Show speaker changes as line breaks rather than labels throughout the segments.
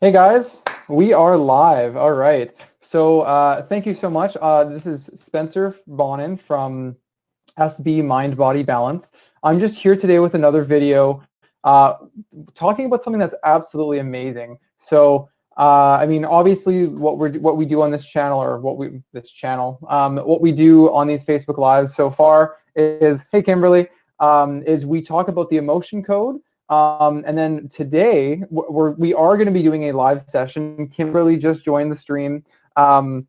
Hey guys, we are live. All right. So thank you so much. This is Spencer Bonin from SB Mind Body Balance. I'm just here today with another video uh, talking about something that's absolutely amazing. So I mean, obviously, what we do on this channel, or what we do on these Facebook Lives so far is, hey Kimberly, is we talk about the emotion code. And then today we are going to be doing a live session. Kimberly just joined the stream, so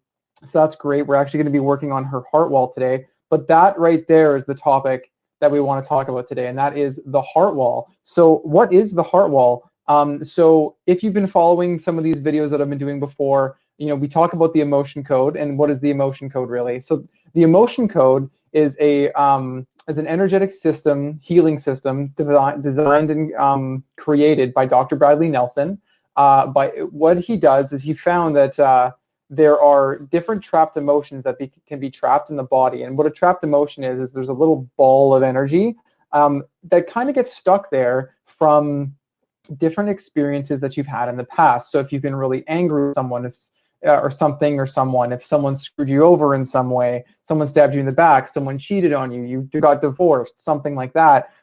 that's great. We're actually going to be working on her heart wall today. But that right there is the topic that we want to talk about today, and that is the heart wall. So what is the heart wall? So if you've been following some of these videos that I've been doing before, we talk about the emotion code, and what is the emotion code really? So the emotion code is an energetic system, healing system, designed and created by Dr. Bradley Nelson. By what he does is he found that there are different trapped emotions that can be trapped in the body. And what a trapped emotion is there's a little ball of energy that kind of gets stuck there from different experiences that you've had in the past. So if you've been really angry with someone, or something or someone, if someone screwed you over in some way, someone stabbed you in the back, someone cheated on you, you got divorced, something like that.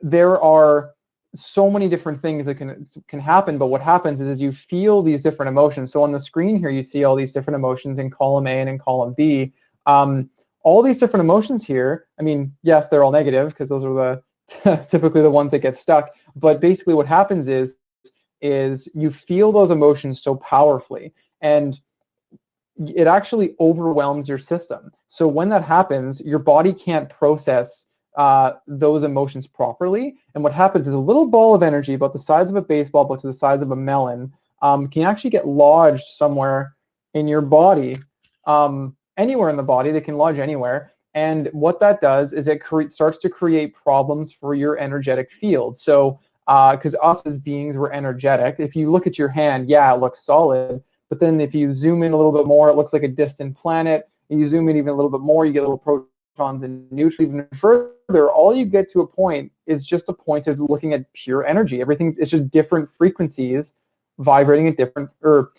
There are so many different things that can happen, but what happens is you feel these different emotions. So on the screen here, you see all these different emotions in column A and in column B. All these different emotions here, I mean, yes, they're all negative because those are the typically the ones that get stuck. But basically what happens is you feel those emotions so powerfully, and it actually overwhelms your system. So when that happens, your body can't process those emotions properly. And what happens is a little ball of energy about the size of a baseball, but to the size of a melon, can actually get lodged somewhere in your body, anywhere in the body. They can lodge anywhere. And what that does is it starts to create problems for your energetic field. So because us as beings, we're energetic. If you look at your hand, yeah, it looks solid. But then if you zoom in a little bit more, it looks like a distant planet. And you zoom in even a little bit more, you get little protons and neutrons. Even further, all you get to a point is just a point of looking at pure energy. Everything is just different frequencies vibrating at different, or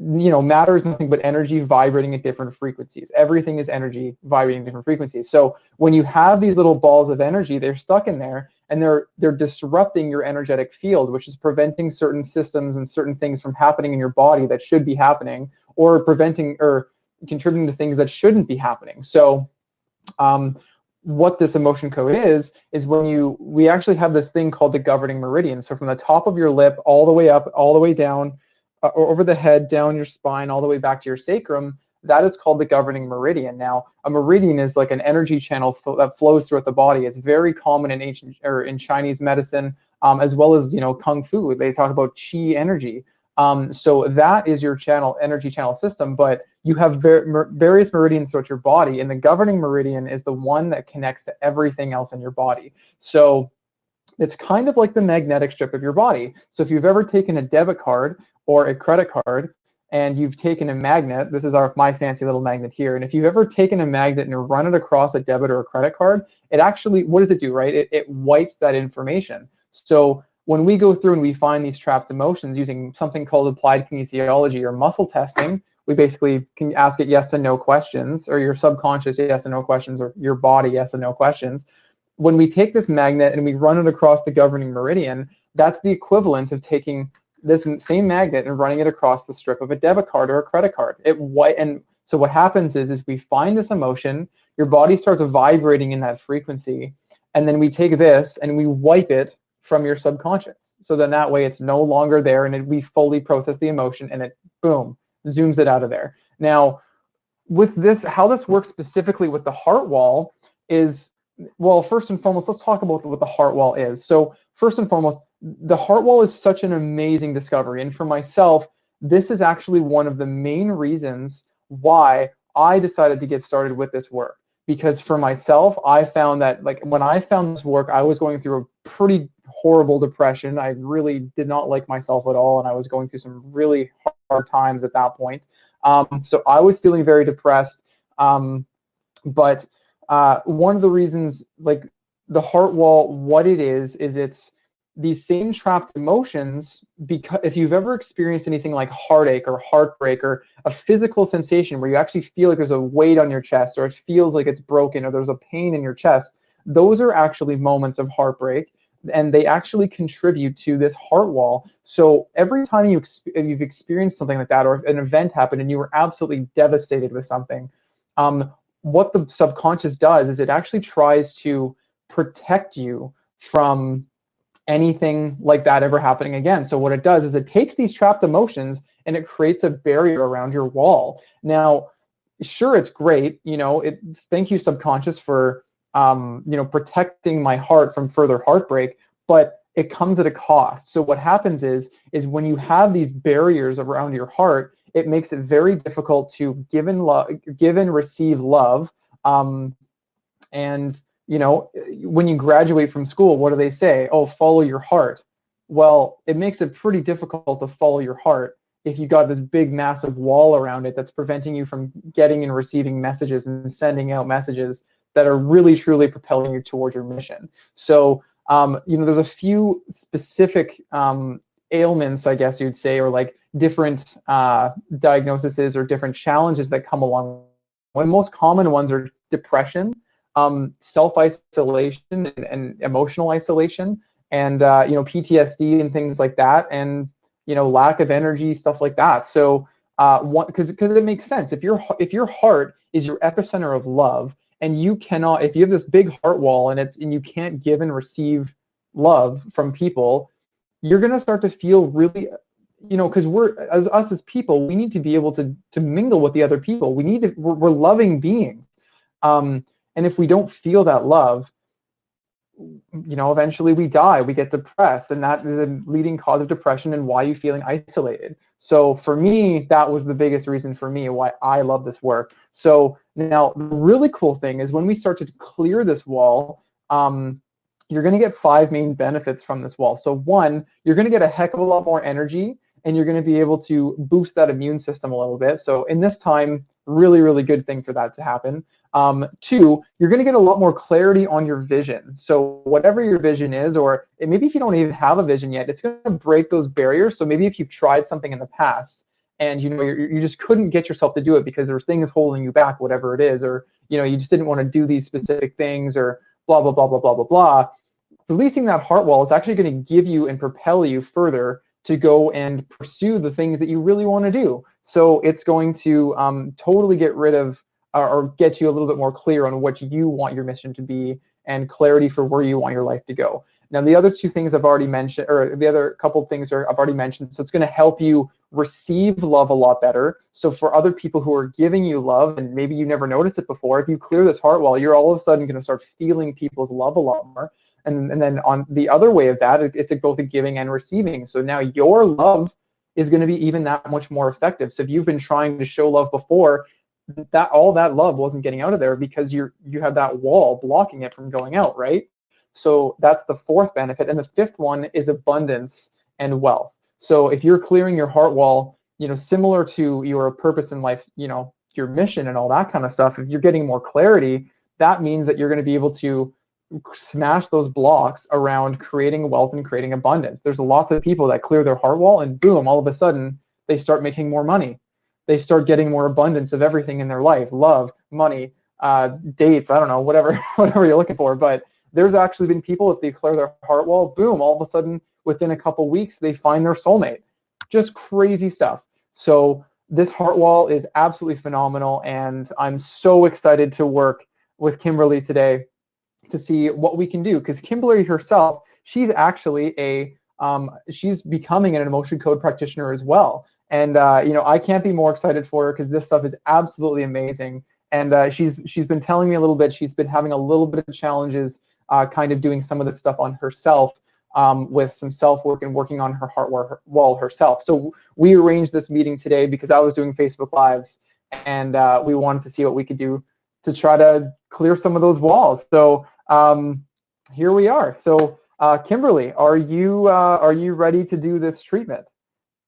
matter is nothing but energy vibrating at different frequencies. Everything is energy vibrating at different frequencies. So when you have these little balls of energy, they're stuck in there, and they're disrupting your energetic field, which is preventing certain systems and certain things from happening in your body that should be happening, or preventing or contributing to things that shouldn't be happening. So what this emotion code is when we actually have this thing called the governing meridian. So from the top of your lip all the way up, all the way down, or over the head, down your spine, all the way back to your sacrum, that is called the governing meridian. Now, a meridian is like an energy channel that flows throughout the body. It's very common in ancient, or in Chinese medicine, as well as kung fu. They talk about qi energy. So that is your energy channel system. But you have various meridians throughout your body, and the governing meridian is the one that connects to everything else in your body. So it's kind of like the magnetic strip of your body. So if you've ever taken a debit card or a credit card, and you've taken a magnet, this is my fancy little magnet here, and if you've ever taken a magnet and run it across a debit or a credit card, it actually, what does it do, right? It wipes that information. So when we go through and we find these trapped emotions using something called applied kinesiology or muscle testing, we basically can ask it yes and no questions, or your subconscious yes and no questions, or your body yes and no questions. When we take this magnet and we run it across the governing meridian, that's the equivalent of taking this same magnet and running it across the strip of a debit card or a credit card. And so what happens is we find this emotion, your body starts vibrating in that frequency, and then we take this and we wipe it from your subconscious. So then that way it's no longer there, and we fully process the emotion, and it, boom, zooms it out of there. Now, with this, how this works specifically with the heart wall is, well, first and foremost, let's talk about what the heart wall is. So first and foremost, the heart wall is such an amazing discovery. And for myself, this is actually one of the main reasons why I decided to get started with this work. Because for myself, I found that, like, when I found this work, I was going through a pretty horrible depression. I really did not like myself at all, and I was going through some really hard times at that point. So I was feeling very depressed. But one of the reasons, like, the heart wall, what it is these same trapped emotions, because if you've ever experienced anything like heartache or heartbreak or a physical sensation where you actually feel like there's a weight on your chest, or it feels like it's broken, or there's a pain in your chest, those are actually moments of heartbreak, and they actually contribute to this heart wall. So every time you've experienced something like that, or an event happened and you were absolutely devastated with something, what the subconscious does is it actually tries to protect you from anything like that ever happening again. So what it does is it takes these trapped emotions and it creates a barrier around your wall. Now, sure, it's great, thank you subconscious for protecting my heart from further heartbreak, but it comes at a cost. So what happens is when you have these barriers around your heart, it makes it very difficult to give and receive love. And when you graduate from school, what do they say? Oh, follow your heart. Well, it makes it pretty difficult to follow your heart if you got this big, massive wall around it that's preventing you from getting and receiving messages and sending out messages that are really, truly propelling you towards your mission. So, there's a few specific ailments, I guess you'd say, or like different diagnoses or different challenges that come along. One of the most common ones are depression, self-isolation and emotional isolation, and PTSD and things like that, and lack of energy, stuff like that. So because it makes sense, if your heart is your epicenter of love, and you cannot, if you have this big heart wall and you can't give and receive love from people, you're going to start to feel really, because as people, we need to be able to mingle with the other people. We're loving beings. And if we don't feel that love, eventually we die, we get depressed, and that is a leading cause of depression and why you're feeling isolated. So for me, that was the biggest reason for me why I love this work. So now the really cool thing is when we start to clear this wall, you're going to get 5 main benefits from this wall. So 1, you're going to get a heck of a lot more energy, and you're going to be able to boost that immune system a little bit. So in this time, really, really good thing for that to happen. 2, you're going to get a lot more clarity on your vision. So whatever your vision is, or maybe if you don't even have a vision yet, it's going to break those barriers. So maybe if you've tried something in the past and you just couldn't get yourself to do it because there's things holding you back, whatever it is, or you just didn't want to do these specific things, or blah blah blah blah blah blah blah. Releasing that heart wall is actually going to give you and propel you further to go and pursue the things that you really want to do. So it's going to totally get rid of or get you a little bit more clear on what you want your mission to be, and clarity for where you want your life to go. Now, the other 2 things I've already mentioned, or the other couple of things I've already mentioned. So it's going to help you receive love a lot better. So for other people who are giving you love, and maybe you never noticed it before, if you clear this heart wall, you're all of a sudden going to start feeling people's love a lot more. And then on the other way of that, it's both a giving and receiving. So now your love is going to be even that much more effective. So if you've been trying to show love before, that all that love wasn't getting out of there because you have that wall blocking it from going out, right? So that's the 4th benefit. And the 5th one is abundance and wealth. So if you're clearing your heart wall, similar to your purpose in life, your mission and all that kind of stuff, if you're getting more clarity, that means that you're going to be able to smash those blocks around creating wealth and creating abundance. There's lots of people that clear their heart wall and boom, all of a sudden they start making more money. They start getting more abundance of everything in their life: love, money, dates, I don't know, whatever you're looking for. But there's actually been people, if they clear their heart wall, boom, all of a sudden within a couple weeks they find their soulmate. Just crazy stuff. So this heart wall is absolutely phenomenal, and I'm so excited to work with Kimberly today to see what we can do, because Kimberly herself, she's actually she's becoming an emotion code practitioner as well. And I can't be more excited for her, because this stuff is absolutely amazing. And she's been telling me a little bit. She's been having a little bit of challenges, kind of doing some of this stuff on herself, with some self-work and working on her heart wall herself. So we arranged this meeting today because I was doing Facebook Lives, and we wanted to see what we could do to try to clear some of those walls. So here we are. So Kimberly, are you ready to do this treatment,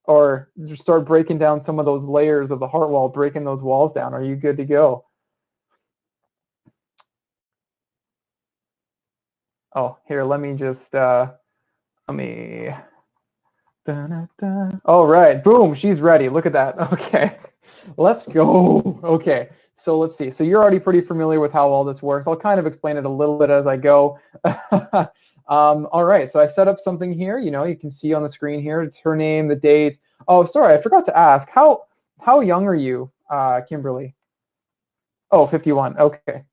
or just start breaking down some of those layers of the heart wall, breaking those walls down? Are you good to go? Oh, here, let me just Let me. All right, boom, she's ready. Look at that. Okay, let's go. Okay, so let's see. So you're already pretty familiar with how all this works. I'll kind of explain it a little bit as I go. All right, so I set up something here. You know, you can see on the screen here. It's her name, the date. Oh, sorry, I forgot to ask. How young are you, Kimberly? Oh, 51. Okay,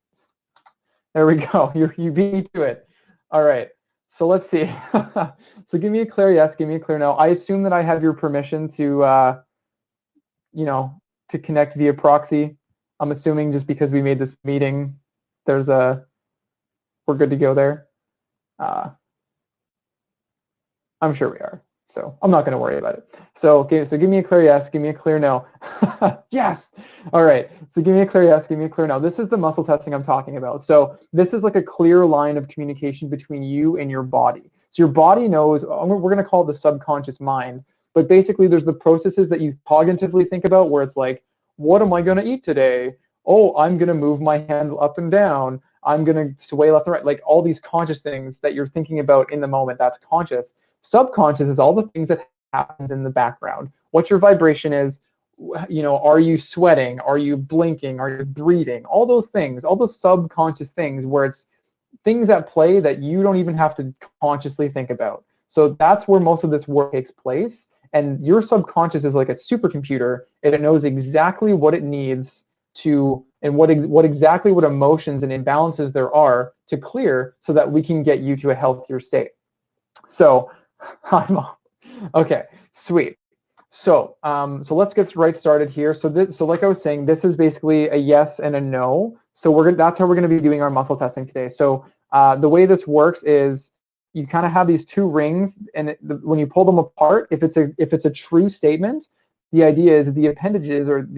there we go. You beat me to it. All right. So let's see. So give me a clear yes, give me a clear no. I assume that I have your permission to, you know, to connect via proxy. I'm assuming just because we made this meeting, we're good to go there. I'm sure we are. So I'm not going to worry about it. So, okay, so give me a clear yes, give me a clear no. Yes. All right. So give me a clear yes, give me a clear no. This is the muscle testing I'm talking about. So this is like a clear line of communication between you and your body. So your body knows, we're going to call it the subconscious mind, but basically there's the processes that you cognitively think about where it's like, what am I going to eat today? Oh, I'm going to move my hand up and down. I'm going to sway left and right. Like all these conscious things that you're thinking about in the moment, that's conscious. Subconscious is all the things that happens in the background. What your vibration is, you know, are you sweating? Are you blinking? Are you breathing? All those things, all those subconscious things where it's things at play that you don't even have to consciously think about. So that's where most of this work takes place. And your subconscious is like a supercomputer, and it knows exactly what it needs to, and what exactly what emotions and imbalances there are to clear so that we can get you to a healthier state. So okay, sweet. So so let's get right started here. So like I was saying, this is basically a yes and a no. So that's how we're gonna be doing our muscle testing today. So the way this works is you kind of have these two rings, and when you pull them apart, if it's a true statement, the idea is that the appendages or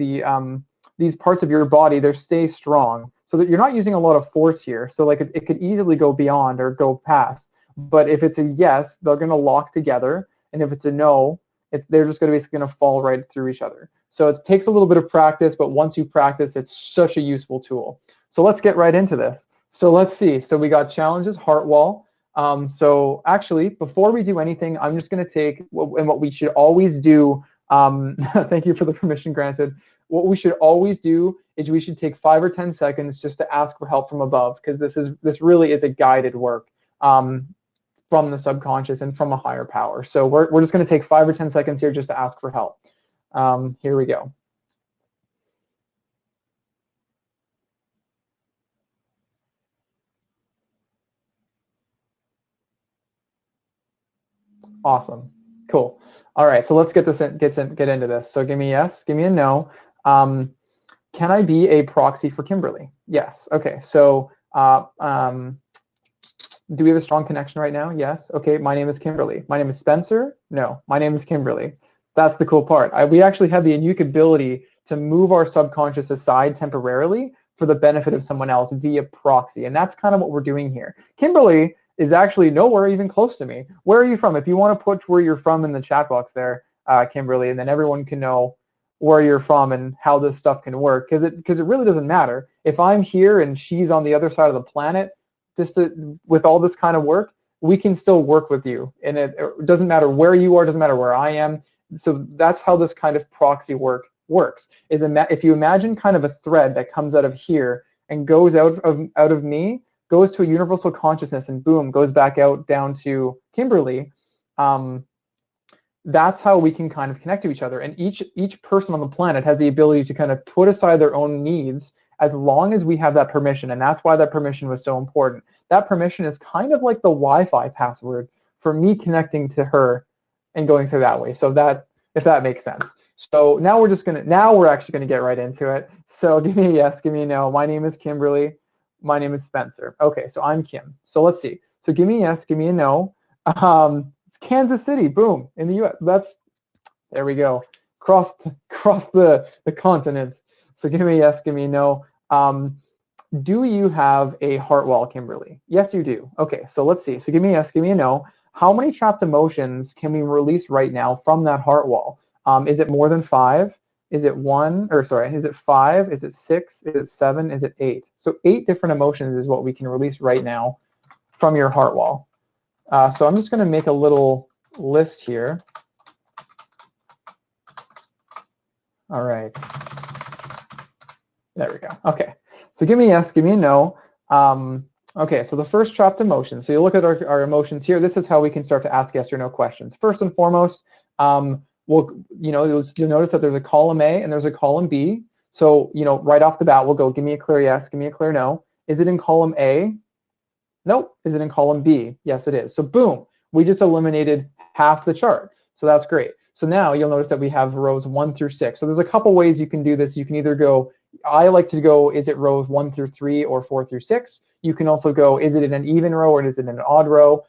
these parts of your body, they stay strong, so that you're not using a lot of force here. So like it could easily go beyond or go past. But if it's a yes, they're going to lock together. And if it's a no, they're just basically going to fall right through each other. So it takes a little bit of practice, but once you practice, it's such a useful tool. So let's get right into this. So let's see. So we got challenges, heart wall. So actually, before we do anything, I'm just going to take, and what we should always do, thank you for the permission granted. What we should always do is we should take 5 or 10 seconds just to ask for help from above, because this really is a guided work. From the subconscious and from a higher power. So we're just going to take 5 or 10 seconds here just to ask for help. Here we go. Awesome. Cool. All right. So let's get into this. So give me a yes. Give me a no. Can I be a proxy for Kimberly? Yes. Okay. So do we have a strong connection right now? Yes. Okay, my name is Kimberly. My name is Spencer? No, my name is Kimberly. That's the cool part. We actually have the unique ability to move our subconscious aside temporarily for the benefit of someone else via proxy. And that's kind of what we're doing here. Kimberly is actually nowhere even close to me. Where are you from? If you want to put where you're from in the chat box there, Kimberly, and then everyone can know where you're from and how this stuff can work, because it really doesn't matter. If I'm here and she's on the other side of the planet, with all this kind of work, we can still work with you, and it doesn't matter where you are, doesn't matter where I am. So that's how this kind of proxy work works. If you imagine kind of a thread that comes out of here and goes out of me, goes to a universal consciousness, and boom, goes back out down to Kimberly. That's how we can kind of connect to each other. And each person on the planet has the ability to kind of put aside their own needs as long as we have that permission. And that's why that permission was so important. That permission is kind of like the Wi-Fi password for me connecting to her and going through that way. So that, if that makes sense. So now we're actually gonna get right into it. So give me a yes, give me a no. My name is Kimberly. My name is Spencer. Okay, so I'm Kim. So let's see. So give me a yes, give me a no. It's Kansas City, boom, in the US. There we go. Cross the continents. So give me a yes, give me a no. Do you have a heart wall, Kimberly? Yes, you do. Okay, so let's see. So give me a yes, give me a no. How many trapped emotions can we release right now from that heart wall? Is it more than 5? Is it 1? Or sorry, is it 5? Is it 6? Is it 7? Is it 8? So 8 different emotions is what we can release right now from your heart wall. So I'm just going to make a little list here. All right. There we go. Okay. So give me a yes, give me a no. Okay, so the first trapped emotion. So you look at our emotions here. This is how we can start to ask yes or no questions. First and foremost, you'll notice that there's a column A and there's a column B. So, right off the bat, we'll go, give me a clear yes, give me a clear no. Is it in column A? Nope. Is it in column B? Yes, it is. So boom, we just eliminated half the chart. So that's great. So now you'll notice that we have rows 1 through 6. So there's a couple ways you can do this. You can either go, I like to go, is it rows 1 through 3 or 4 through 6? You can also go, is it in an even row or is it in an odd row?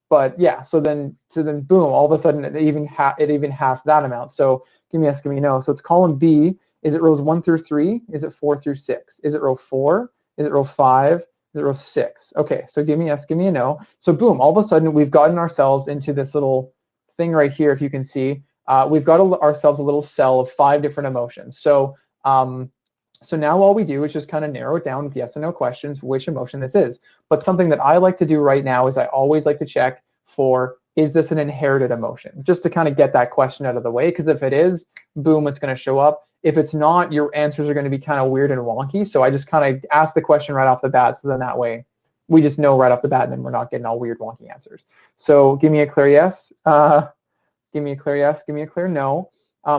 But yeah, so then boom, all of a sudden it even has that amount. So give me yes, give me no. So it's column B. Is it rows 1 through 3? Is it 4 through 6? Is it row 4? Is it row 5? 06. Okay, so give me yes, give me a no. So boom, all of a sudden we've gotten ourselves into this little thing right here. If you can see, we've got ourselves a little cell of 5 different emotions. So so now all we do is just kind of narrow it down with yes and no questions, which emotion this is. But something that I like to do right now is I always like to check for, is this an inherited emotion? Just to kind of get that question out of the way, because if it is, boom, it's going to show up. If it's not, your answers are going to be kind of weird and wonky. So I just kind of ask the question right off the bat. So then that way we just know right off the bat and then we're not getting all weird, wonky answers. So give me a clear yes. Give me a clear yes. Give me a clear no.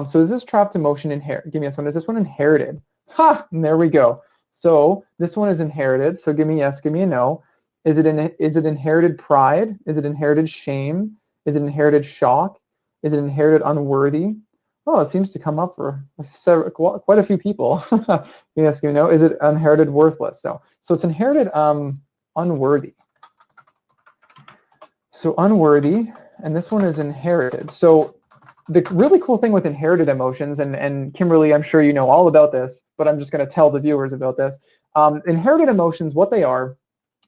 So is this trapped emotion inherited? Give me a one. Is this one inherited? Ha! And there we go. So this one is inherited. So give me yes. Give me a no. Is it inherited pride? Is it inherited shame? Is it inherited shock? Is it inherited unworthy? Oh, it seems to come up for quite a few people. Yes, is it inherited worthless? So it's inherited unworthy. So unworthy, and this one is inherited. So the really cool thing with inherited emotions, and Kimberly, I'm sure you know all about this, but I'm just going to tell the viewers about this. Inherited emotions, what they are,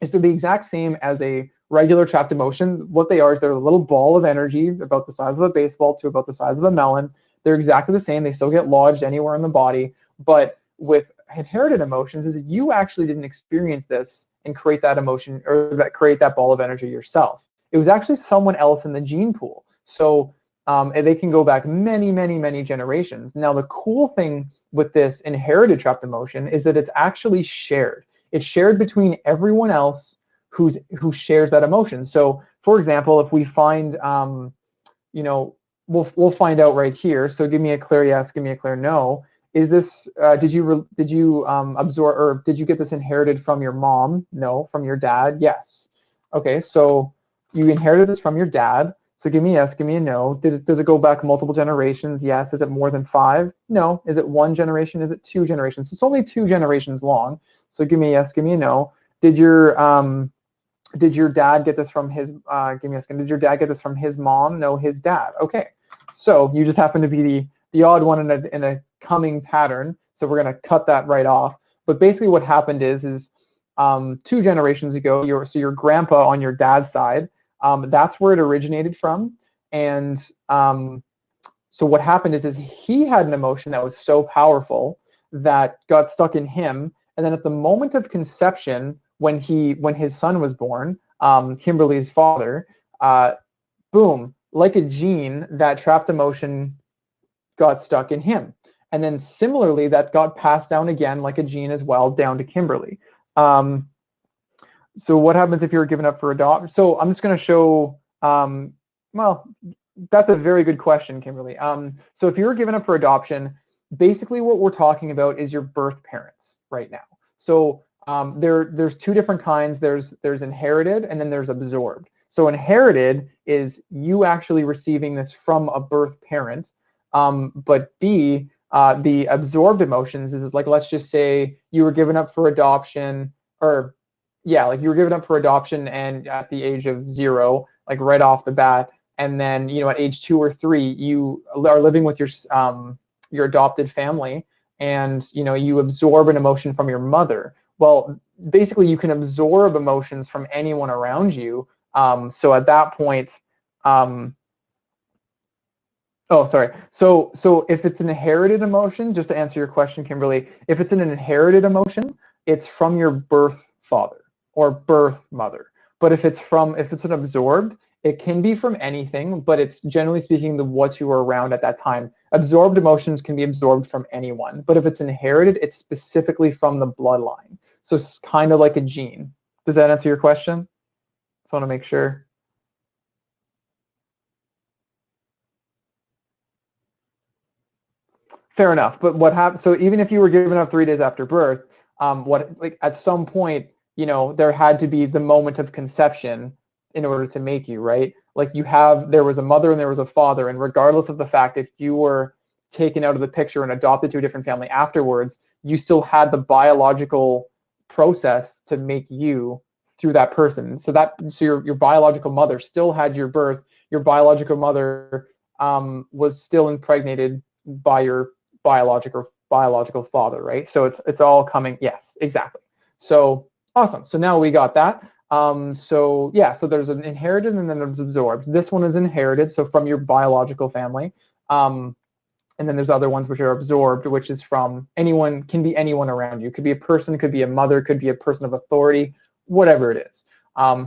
is they're the exact same as a regular trapped emotion. What they are is they're a little ball of energy about the size of a baseball to about the size of a melon. They're exactly the same. They still get lodged anywhere in the body. But with inherited emotions is you actually didn't experience this and create that emotion or create that ball of energy yourself. It was actually someone else in the gene pool. So they can go back many, many, many generations. Now, the cool thing with this inherited trapped emotion is that it's actually shared. It's shared between everyone else who shares that emotion. So, for example, if we find, we'll find out right here. So give me a clear yes, give me a clear no. Is this did you absorb, or did you get this inherited from your mom? No. From your dad? Yes. Okay, so you inherited this from your dad. So give me a yes, give me a no. Does it go back multiple generations? Yes. Is it more than 5? No. Is it 1 generation? Is it 2 generations? It's only 2 generations long. So give me a yes, give me a no. Did your dad get this from his, give me a second, did your dad get this from his mom? No, his dad. Okay, so you just happen to be the odd one in a coming pattern, so we're gonna cut that right off. But basically what happened is 2 generations ago, your grandpa on your dad's side, that's where it originated from. And so what happened is he had an emotion that was so powerful that got stuck in him, and then at the moment of conception, when his son was born, Kimberly's father, boom, like a gene, that trapped emotion got stuck in him. And then similarly, that got passed down again like a gene as well down to Kimberly. So what happens if you're given up for adoption? So I'm just going to show, well, that's a very good question, Kimberly. So if you're given up for adoption, basically what we're talking about is your birth parents right now. So there's 2 different kinds. There's inherited and then there's absorbed. So inherited is you actually receiving this from a birth parent, but B, the absorbed emotions is like, let's just say you were given up for adoption, or yeah, like you were given up for adoption and at the age of 0, like right off the bat, and then at age 2 or 3 you are living with your adopted family, and you absorb an emotion from your mother. Well, basically you can absorb emotions from anyone around you. So at that point, oh, sorry. So if it's an inherited emotion, just to answer your question, Kimberly, if it's an inherited emotion, it's from your birth father or birth mother. But if it's an absorbed, it can be from anything, but it's generally speaking the what you were around at that time. Absorbed emotions can be absorbed from anyone, but if it's inherited, it's specifically from the bloodline. So it's kind of like a gene. Does that answer your question? Just want to make sure. Fair enough. But what happened? So even if you were given up 3 days after birth, like at some point, there had to be the moment of conception in order to make you, right? Like there was a mother and there was a father, and regardless of the fact if you were taken out of the picture and adopted to a different family afterwards, you still had the biological process to make you through that person. So your biological mother still had your birth. Your biological mother was still impregnated by your biological father, right? So it's all coming. Yes, exactly. So awesome. So now we got that. So there's an inherited and then there's absorbed. This one is inherited, so from your biological family. And then there's other ones which are absorbed, which is from anyone, can be anyone around you. Could be a person, could be a mother, could be a person of authority, whatever it is.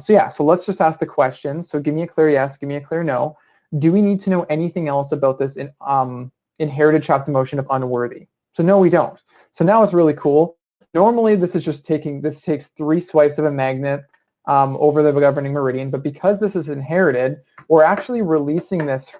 So let's just ask the question. So give me a clear yes, give me a clear no. Do we need to know anything else about this inherited trapped emotion of unworthy? So no, we don't. So now it's really cool. Normally this takes 3 swipes of a magnet over the governing meridian, but because this is inherited, we're actually releasing this.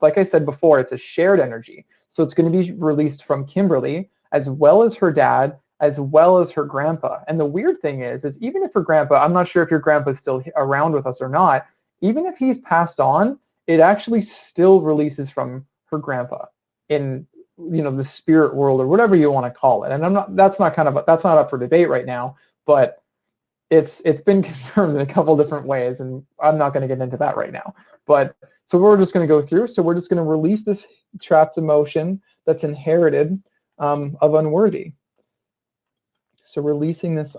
Like I said before, it's a shared energy. So it's going to be released from Kimberly, as well as her dad, as well as her grandpa. And the weird thing is even if her grandpa, I'm not sure if your grandpa is still around with us or not, even if he's passed on, it actually still releases from her grandpa in the spirit world or whatever you want to call it. And that's not up for debate right now, but it's been confirmed in a couple different ways, and I'm not going to get into that right now. But so we're just going to go through. So we're just going to release this trapped emotion that's inherited of unworthy. So releasing this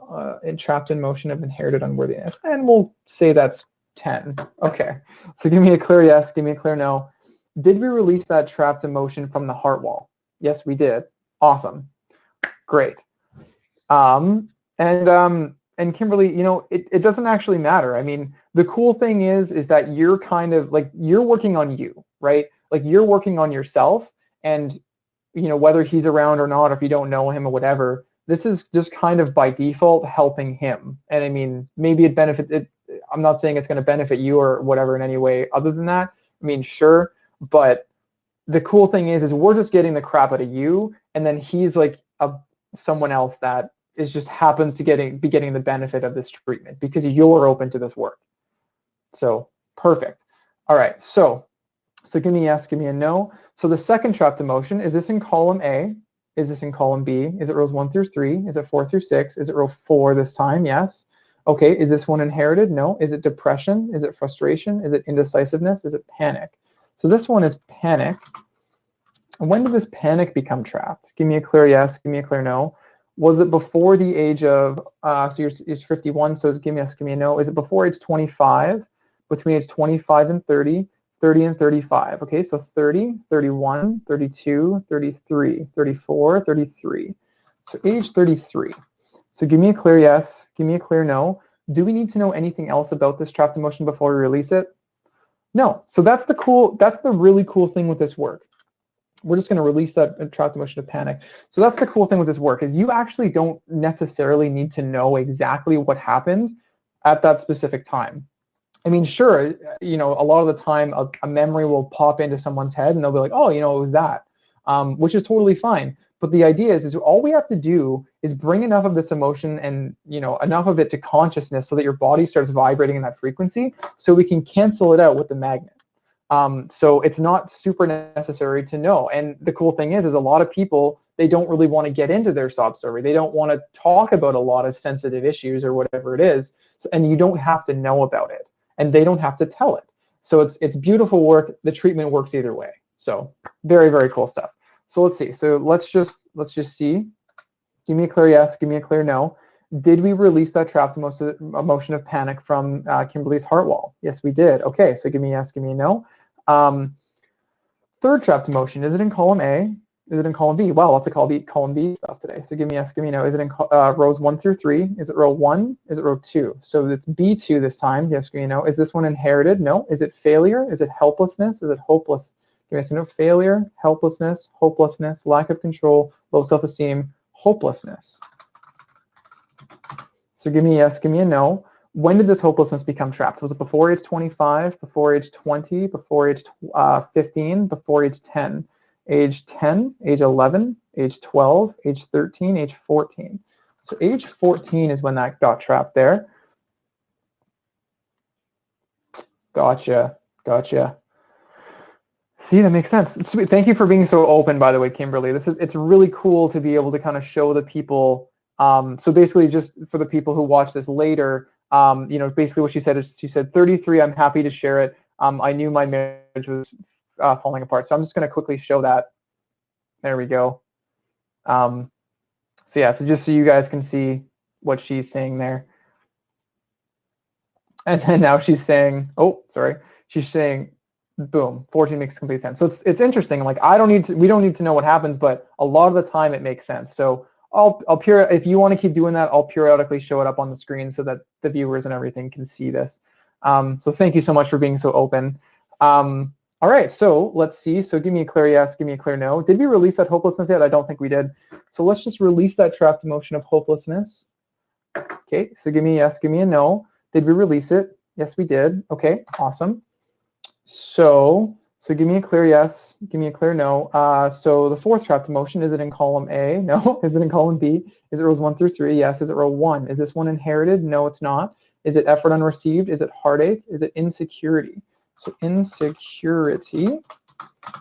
trapped emotion of inherited unworthiness, and we'll say that's 10. Okay. So give me a clear yes, give me a clear no. Did we release that trapped emotion from the heart wall? Yes, we did. Awesome. Great. And Kimberly, it doesn't actually matter. I mean, the cool thing is that you're kind of like, you're working on you, right? Like you're working on yourself, and whether he's around or not, or if you don't know him or whatever, this is just kind of by default helping him. And I mean, maybe I'm not saying it's going to benefit you or whatever in any way other than that. I mean, sure, but the cool thing is we're just getting the crap out of you, and then he's like someone else that is just happens to be getting the benefit of this treatment because you're open to this work. So perfect. All right. So give me a yes, give me a no. So the second trapped emotion, is this in column A? Is this in column B? Is it rows 1 through 3? Is it 4 through 6? Is it row 4 this time? Yes. Okay. Is this one inherited? No. Is it depression? Is it frustration? Is it indecisiveness? Is it panic? So this one is panic. And when did this panic become trapped? Give me a clear yes, give me a clear no. Was it before the age of, so you're 51, so give me a yes, give me a no. Is it before age 25, between age 25 and 30, 30 and 35? Okay, so 30, 31, 32, 33, 34, 33. So age 33. So give me a clear yes, give me a clear no. Do we need to know anything else about this trapped emotion before we release it? No. So that's the really cool thing with this work. We're just going to release that trapped emotion of panic. So that's the cool thing with this work, is you actually don't necessarily need to know exactly what happened at that specific time. I mean, sure, a lot of the time a memory will pop into someone's head and they'll be like, oh, it was that, which is totally fine. But the idea is all we have to do is bring enough of this emotion and enough of it to consciousness so that your body starts vibrating in that frequency, so we can cancel it out with the magnet. So it's not super necessary to know. And the cool thing is a lot of people, they don't really want to get into their sob story. They don't want to talk about a lot of sensitive issues or whatever it is. And you don't have to know about it, and they don't have to tell it. So it's beautiful work. The treatment works either way. So very, very cool stuff. So let's see. So let's just see. Give me a clear yes, give me a clear no. Did we release that trapped emotion of panic from Kimberly's heart wall? Yes, we did. Okay, so give me a yes, give me a no. Third trapped emotion, is it in column A? Is it in column B? Wow, lots of column B stuff today. So give me yes, give me no. Is it in rows 1 through 3? Is it row 1? Is it row 2? So it's B2 this time. Yes, give me no. Is this one inherited? No. Is it failure? Is it helplessness? Is it hopeless? Give me yes, no. Failure, helplessness, hopelessness, lack of control, low self-esteem, hopelessness. So give me yes, give me a no. When did this hopelessness become trapped? Was it before age 25, before age 20, before age 15, before age 10? Age 10, age 11, age 12, age 13, age 14. So age 14 is when that got trapped there. Gotcha, gotcha. See, that makes sense. Thank you for being so open, by the way, Kimberly. It's really cool to be able to kind of show the people. So basically, just for the people who watch this later, you know, basically what she said is she said 33. I'm happy to share it. I knew my marriage was falling apart, so I'm just going to quickly show that. There we go. So yeah, so just so you guys can see what she's saying there. And then now she's saying, oh, sorry, she's saying, boom, 14 makes complete sense. So it's interesting. Like we don't need to know what happens, but a lot of the time it makes sense. So if you want to keep doing that, I'll periodically show it up on the screen so that the viewers and everything can see this. So thank you so much for being so open. All right, so let's see. So give me a clear yes, give me a clear no. Did we release that hopelessness yet? I don't think we did. So let's just release that trapped emotion of hopelessness. Okay, so give me a yes, give me a no. Did we release it? Yes, we did. Okay, awesome. So give me a clear yes, give me a clear no. So the fourth trapped emotion, is it in column A? No. Is it in column B? Is it rows 1 through 3? Yes. Is it row 1? Is this one inherited? No, it's not. Is it effort unreceived? Is it heartache? Is it insecurity? So insecurity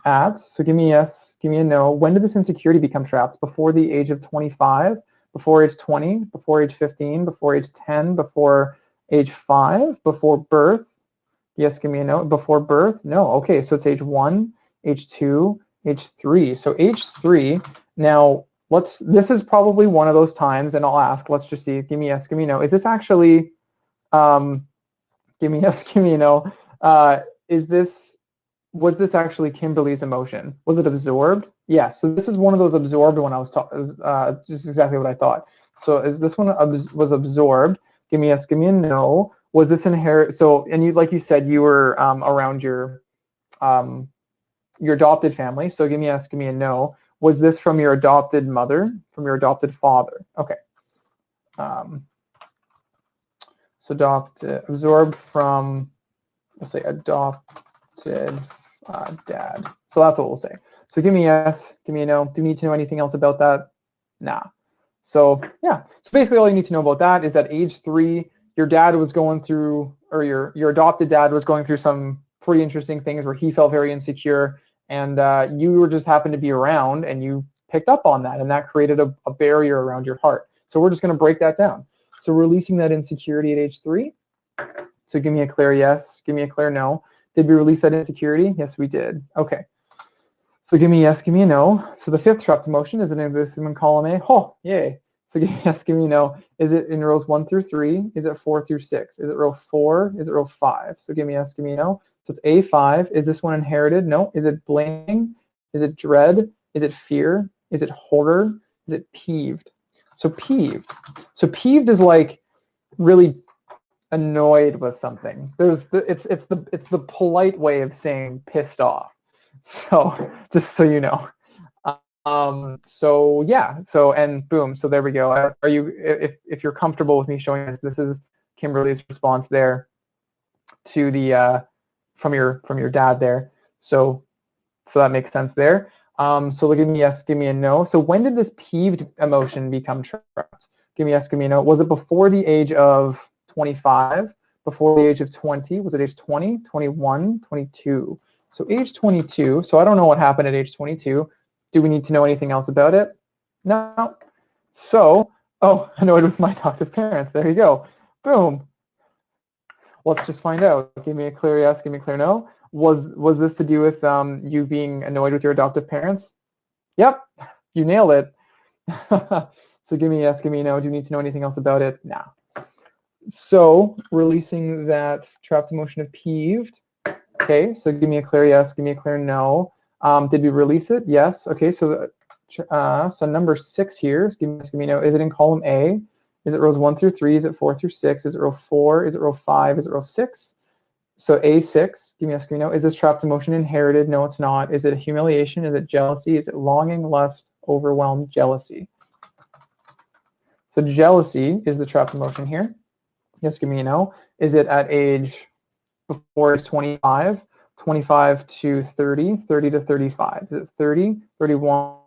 so give me a yes, give me a no. When did this insecurity become trapped? Before the age of 25, before age 20, before age 15, before age 10, before age 5, before birth? Yes, give me a no. Before birth? No. Okay, so it's age 1, age 2, age 3. So age 3, now this is probably one of those times, and I'll ask, let's just see, give me yes, give me no. Is this actually, give me yes, give me a no. Was this actually Kimberly's emotion? Was it absorbed? Yes. So this is one of those absorbed when I was just exactly what I thought. So is this one was absorbed? Give me yes, give me a no. Was this inherit? So, and you, like you said, you were around your adopted family. So give me yes, give me a no. Was this from your adopted mother, from your adopted father? Okay. So absorbed from, let's say, adopted dad. So that's what we'll say. So give me yes, give me a no. Do you need to know anything else about that? Nah. So yeah. So basically all you need to know about that is that age 3, your dad was going through, or your adopted dad was going through some pretty interesting things where he felt very insecure, and you were just happened to be around and you picked up on that, and that created a barrier around your heart. So we're just going to break that down. So releasing that insecurity at age 3. So give me a clear yes, give me a clear no. Did we release that insecurity? Yes, we did. Okay. So give me yes, give me a no. So the fifth trapped emotion, is it in column A? Oh, yay. So give me yes, give me a no. Is it in rows 1 through 3? Is it 4 through 6? Is it row 4? Is it row 5? So give me yes, give me a no. So it's A5. Is this one inherited? No. Is it blaming? Is it dread? Is it fear? Is it horror? Is it peeved? So peeved. So peeved is like really annoyed with something. It's the polite way of saying pissed off. So just so you know. So yeah, so and boom, so there we go. Are you, if you're comfortable with me showing this is Kimberly's response there to the from your dad there. So that makes sense there. So give me yes, give me a no. So when did this peeved emotion become trapped? Give me yes, give me a no. Was it before the age of 25? Before the age of 20? Was it age 20, 21, 22? So age 22. So I don't know what happened at age 22. Do we need to know anything else about it? No. So, oh, annoyed with my adoptive parents. There you go. Boom. Let's just find out. Give me a clear yes, give me a clear no. Was this to do with you being annoyed with your adoptive parents? Yep, you nailed it. So give me a yes, give me a no. Do you need to know anything else about it? No. So releasing that trapped emotion of peeved. Okay, so give me a clear yes, give me a clear no. Did we release it? Yes. Okay, so So number 6 here, give me no. Is it in column A? Is it rows 1 through 3? Is it 4 through 6? Is it row 4? Is it row 5? Is it row 6? So A6, give me no. Is this trapped emotion inherited? No, it's not. Is it humiliation? Is it jealousy? Is it longing, lust, overwhelm, jealousy? So jealousy is the trapped emotion here. Yes, give me a no. Is it at age before age 25, 25 to 30, 30 to 35? Is it 30, 31,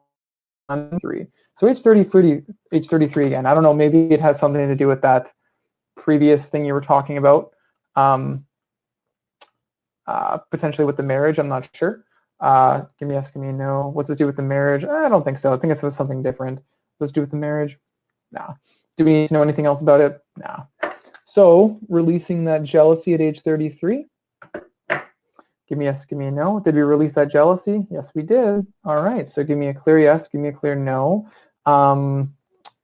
3? So age 33 again. I don't know, maybe it has something to do with that previous thing you were talking about, potentially with the marriage. I'm not sure. Give me yes, give me a no. What's it do with the marriage? I don't think so. I think it's something different. What's it do with the marriage? Nah. Do we need to know anything else about it? Nah. So releasing that jealousy at age 33. Give me yes, give me a no. Did we release that jealousy? Yes, we did. All right, so give me a clear yes, give me a clear no.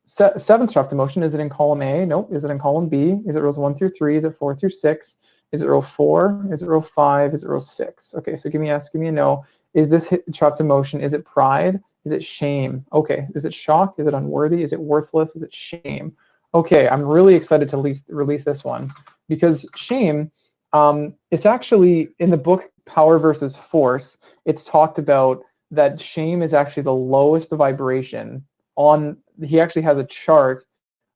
Seventh trapped emotion, is it in column A? Nope. Is it in column B? Is it rows 1 through 3? Is it 4 through 6? Is it row 4? Is it row 5? Is it row 6? Okay, so give me yes, give me a no. Is this trapped emotion? Is it pride? Is it shame? Okay, is it shock? Is it unworthy? Is it worthless? Is it shame? Okay, I'm really excited to release this one because shame, it's actually in the book Power versus Force, it's talked about that shame is actually the lowest vibration on, he actually has a chart.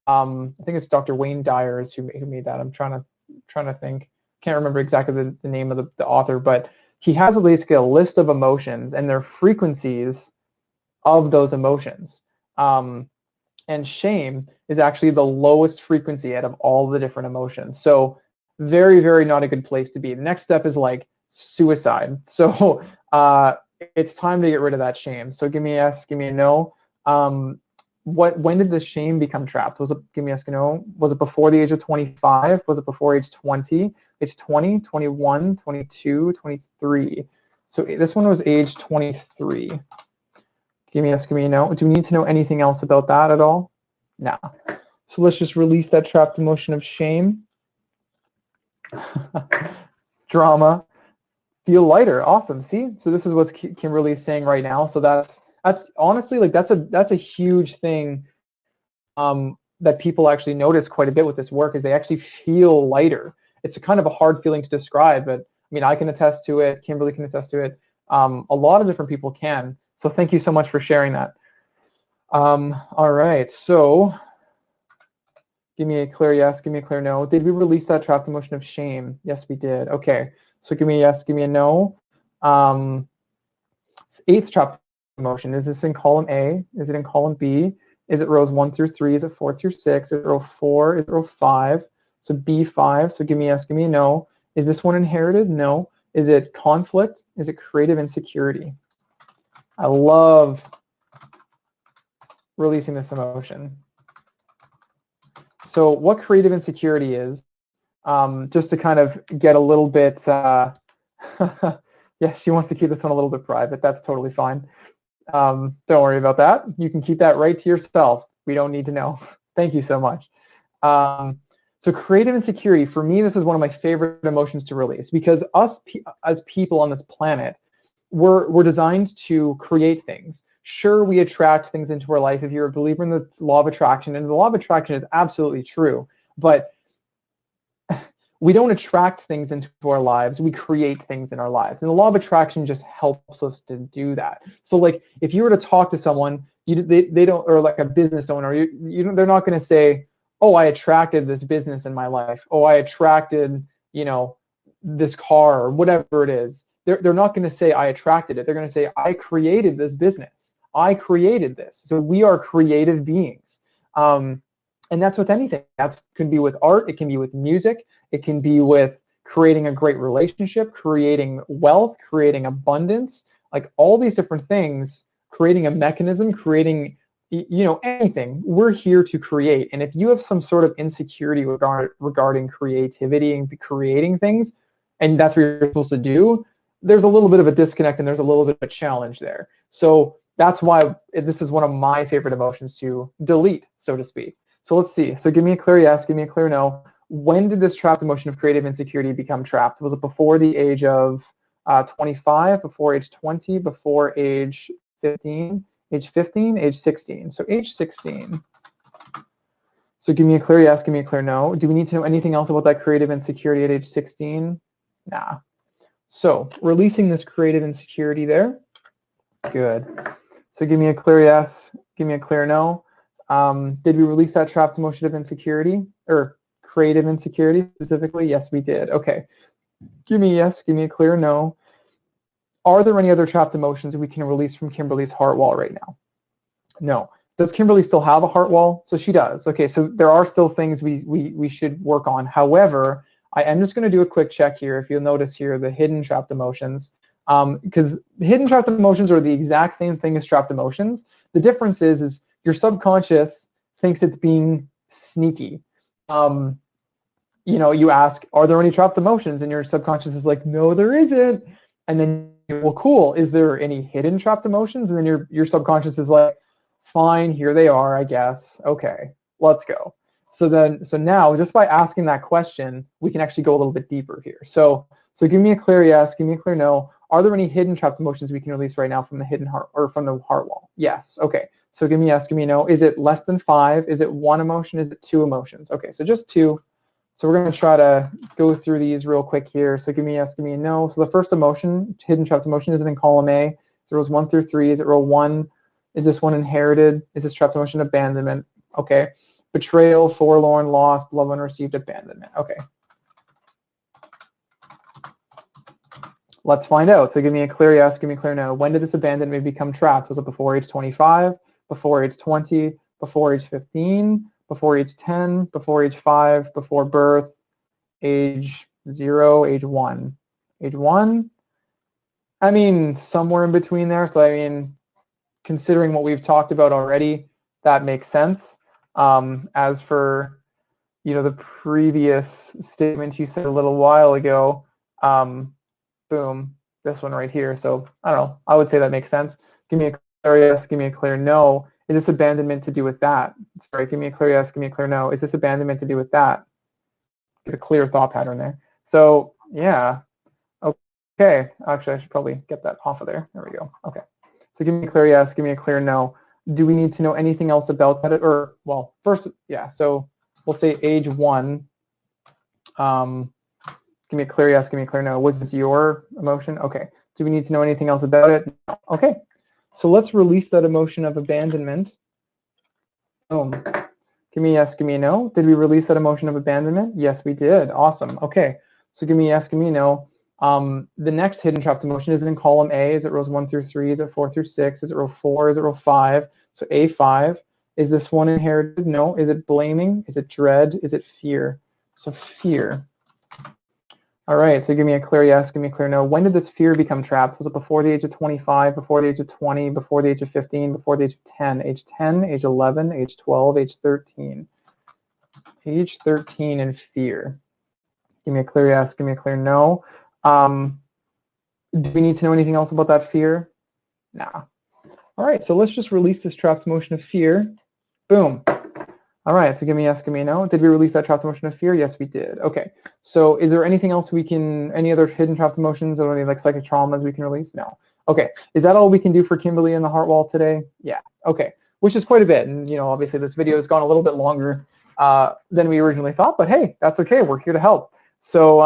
I think it's Dr. Wayne Dyers who made that. I'm trying to think. Can't remember exactly the name of the author, but he has basically a list of emotions and their frequencies of those emotions. And shame is actually the lowest frequency out of all the different emotions. So very, very not a good place to be. The next step is like suicide. So it's time to get rid of that shame. So give me a yes, give me a no. When did the shame become trapped? Was it, give me a yes, no. Was it before the age of 25? Was it before age 20? Age 20, 21, 22, 23. So this one was age 23. Give me a yes, give me a no. Do we need to know anything else about that at all? No. So let's just release that trapped emotion of shame. Drama. Feel lighter. Awesome. See? So this is what Kimberly is saying right now. So that's honestly, like, that's a huge thing that people actually notice quite a bit with this work, is they actually feel lighter. It's a kind of a hard feeling to describe, but I mean, I can attest to it. Kimberly can attest to it. A lot of different people can. So thank you so much for sharing that. All right, so give me a clear yes, give me a clear no. Did we release that trapped emotion of shame? Yes, we did. Okay, so give me a yes, give me a no. Eighth trapped emotion, is this in column A? Is it in column B? Is it rows 1 through 3? Is it 4 through 6? Is it row 4? Is it row 5? So B5, so give me a yes, give me a no. Is this one inherited? No. Is it conflict? Is it creative insecurity? I love releasing this emotion. So what creative insecurity is, just to kind of get a little bit, yeah, she wants to keep this one a little bit private. That's totally fine. Don't worry about that. You can keep that right to yourself. We don't need to know. Thank you so much. So creative insecurity, for me, this is one of my favorite emotions to release, because us as people on this planet, we're designed to create things. Sure, we attract things into our life if you're a believer in the law of attraction, and the law of attraction is absolutely true, but we don't attract things into our lives, we create things in our lives. And the law of attraction just helps us to do that. So like, if you were to talk to someone, they don't, or like a business owner, they're not going to say, oh, I attracted this business in my life. Oh, I attracted, this car, or whatever it is. They're not going to say I attracted it. They're going to say I created this business. I created this. So we are creative beings. And that's with anything. That can be with art. It can be with music. It can be with creating a great relationship, creating wealth, creating abundance, like all these different things, creating a mechanism, creating, anything. We're here to create. And if you have some sort of insecurity regarding creativity and creating things, and that's what you're supposed to do, there's a little bit of a disconnect and there's a little bit of a challenge there. So that's why this is one of my favorite emotions to delete, so to speak. So let's see. So give me a clear yes, give me a clear no. When did this trapped emotion of creative insecurity become trapped? Was it before the age of 25, before age 20, before age 15? Age 15, age 16. So age 16. So give me a clear yes, give me a clear no. Do we need to know anything else about that creative insecurity at age 16? Nah. So releasing this creative insecurity there. Good. So give me a clear yes, give me a clear no. Did we release that trapped emotion of insecurity or creative insecurity specifically? Yes, we did. Okay. Give me a yes, give me a clear no. Are there any other trapped emotions we can release from Kimberly's heart wall right now? No. Does Kimberly still have a heart wall? So she does. Okay, so there are still things we should work on. However, I am just going to do a quick check here. If you'll notice here, the hidden trapped emotions, because hidden trapped emotions are the exact same thing as trapped emotions. The difference is your subconscious thinks it's being sneaky. You know, you ask, are there any trapped emotions? And your subconscious is like, no, there isn't. And then, well, cool. Is there any hidden trapped emotions? And then your subconscious is like, fine, here they are, I guess. Okay, let's go. So now, just by asking that question, we can actually go a little bit deeper here. So give me a clear yes, give me a clear no. Are there any hidden trapped emotions we can release right now from the hidden heart or from the heart wall? Yes. Okay. So give me yes, give me no. Is it less than 5? Is it 1 emotion? Is it 2 emotions? Okay, so just 2. So we're going to try to go through these real quick here. So give me yes, give me a no. So the first emotion, hidden trapped emotion, is it in column A? So rows 1 through 3. Is it row 1? Is this one inherited? Is this trapped emotion abandonment? Okay. Betrayal, forlorn, lost, love unreceived, abandonment. Okay. Let's find out. So give me a clear yes, give me a clear no. When did this abandonment become trapped? Was it before age 25, before age 20, before age 15, before age 10, before age 5, before birth, age 0, age 1? Age 1? I mean, somewhere in between there. So I mean, considering what we've talked about already, that makes sense. As for, you know, the previous statement you said a little while ago, boom, this one right here. So I don't know. I would say that makes sense. Give me a clear yes, give me a clear no. Is this abandonment to do with that? Sorry, give me a clear yes, give me a clear no. Is this abandonment to do with that? Get a clear thought pattern there. So yeah. Okay. Actually, I should probably get that off of there. There we go. Okay. So give me a clear yes, give me a clear no. Do we need to know anything else about that? Or, well, first, yeah, so we'll say age 1. Give me a clear yes, give me a clear no. Was this your emotion? Okay. Do we need to know anything else about it? No. Okay. So let's release that emotion of abandonment. Boom. Give me a yes, give me a no. Did we release that emotion of abandonment? Yes, we did. Awesome. Okay. So give me a yes, give me a no. The next hidden trapped emotion is in column A. Is it rows 1 through 3? Is it 4 through 6? Is it row 4? Is it row 5? So A5. Is this one inherited? No. Is it blaming? Is it dread? Is it fear? So fear. All right, so give me a clear yes, give me a clear no. When did this fear become trapped? Was it before the age of 25, before the age of 20, before the age of 15, before the age of 10? Age 10, age 11, age 12, age 13. Age 13 and fear. Give me a clear yes, give me a clear no. Do we need to know anything else about that fear? Nah. All right, so let's just release this trapped emotion of fear. Boom. All right, so give me a yes, give me a no. Did we release that trapped emotion of fear? Yes, we did. Okay, so is there anything else we can, any other hidden trapped emotions or any like psychic traumas we can release? No. Okay, is that all we can do for Kimberly in the heart wall today? Yeah, okay, which is quite a bit. And, you know, obviously this video has gone a little bit longer than we originally thought, but hey, that's okay, we're here to help. So,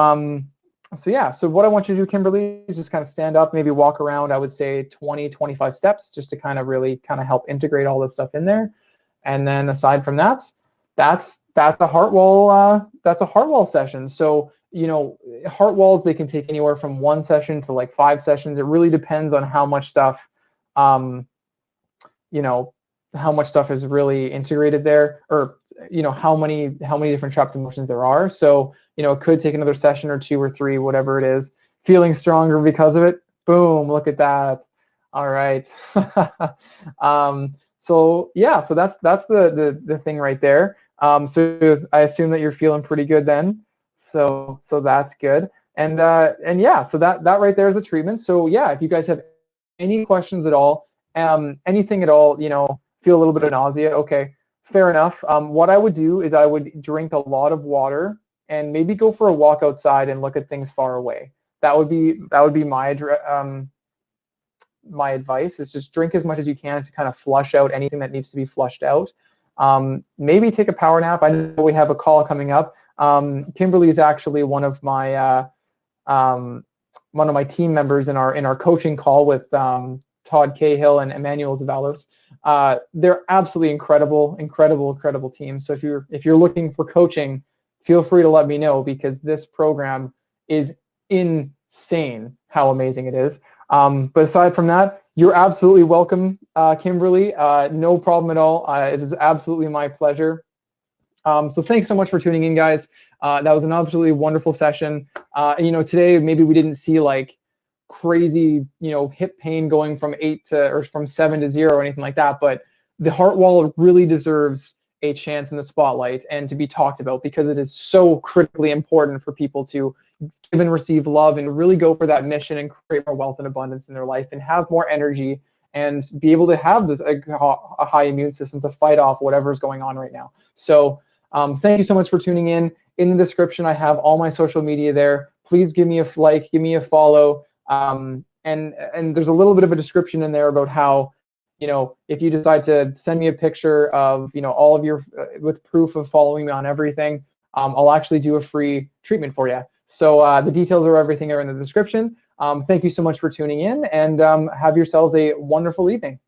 yeah, so what I want you to do, Kimberly, is just kind of stand up, maybe walk around, I would say 20, 25 steps, just to kind of really kind of help integrate all this stuff in there. And then aside from that, that's a heart wall. That's a heart wall session. So, you know, heart walls, they can take anywhere from 1 session to like 5 sessions. It really depends on how much stuff, you know, how much stuff is really integrated there, or, you know, how many different trapped emotions there are. So, you know, it could take another session or 2 or 3, whatever it is. Feeling stronger because of it. Boom, look at that. All right. So yeah, so that's the thing right there. So I assume that you're feeling pretty good then. So that's good. And yeah, so that right there is the treatment. So yeah, if you guys have any questions at all, anything at all, you know, feel a little bit of nausea, okay, fair enough. What I would do is I would drink a lot of water and maybe go for a walk outside and look at things far away. That would be my my advice is just drink as much as you can to kind of flush out anything that needs to be flushed out. Maybe take a power nap. I know we have a call coming up. Kimberly is actually one of my team members in our coaching call with Todd Cahill and Emmanuel Zavalos. They're absolutely incredible team. So if you're looking for coaching, feel free to let me know, because this program is insane how amazing it is. But aside from that, you're absolutely welcome, Kimberly. No problem at all. It is absolutely my pleasure. So thanks so much for tuning in, guys. That was an absolutely wonderful session. Today maybe we didn't see like crazy, hip pain going from 7 to 0 or anything like that, but the heart wall really deserves a chance in the spotlight and to be talked about, because it is so critically important for people to give and receive love and really go for that mission and create more wealth and abundance in their life and have more energy and be able to have a high immune system to fight off whatever's going on right now. So thank you so much for tuning in. In the description, I have all my social media there. Please give me a like, give me a follow. And there's a little bit of a description in there about how, if you decide to send me a picture of, all of your, with proof of following me on everything, I'll actually do a free treatment for you. So the details of everything are in the description. Thank you so much for tuning in, and have yourselves a wonderful evening.